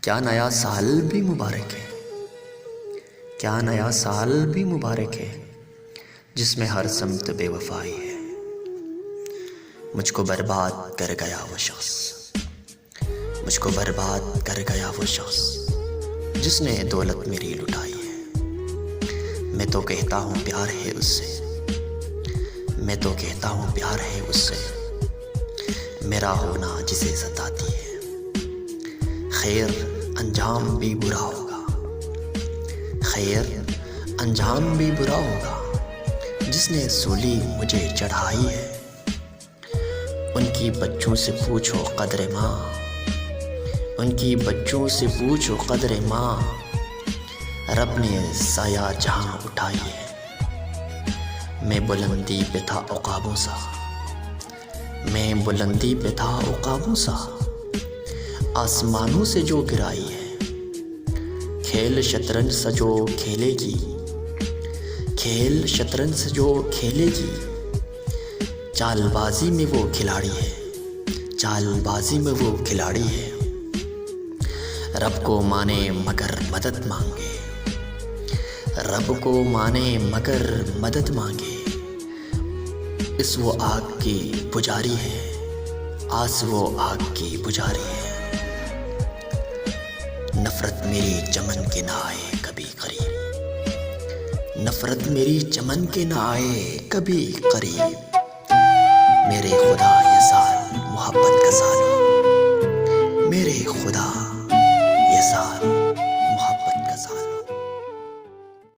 کیا نیا سال بھی مبارک ہے، کیا نیا سال بھی مبارک ہے جس میں ہر سمت بے وفائی ہے۔ مجھ کو برباد کر گیا وہ شخص، مجھ کو برباد کر گیا وہ شخص جس نے دولت میری لٹائی ہے۔ میں تو کہتا ہوں پیار ہے اس سے، میں تو کہتا ہوں پیار ہے اس سے، میرا ہونا جسے ستاتی ہے۔ خیر انجام بھی برا ہوگا، خیر انجام بھی برا ہوگا جس نے سولی مجھے چڑھائی ہے۔ ان کی بچوں سے پوچھو قدر ماں، ان کی بچوں سے پوچھو قدر ماں، رب نے سایہ جہاں اٹھائی ہے۔ میں بلندی پہ تھا عقابوں سا، میں بلندی پہ تھا عقابوں سا، آسمانوں سے جو گرائی ہے۔ کھیل شطرنج سے جو کھیلے گی، کھیل شطرنج سے جو کھیلے گی، چال بازی میں وہ کھلاڑی ہے، چال بازی میں وہ کھلاڑی ہے۔ رب کو مانے مگر مدد مانگے، رب کو مانے مگر مدد مانگے، اس وہ آگ کی پجاری ہے، آس وہ آگ کی پجاری ہے۔ نفرت میری چمن کے نہ آئے کبھی قریب، نفرت میری چمن کے نہ آئے کبھی قریب، میرے خدا یہ سال محبت کا سال ہو، میرے خدا یہ سال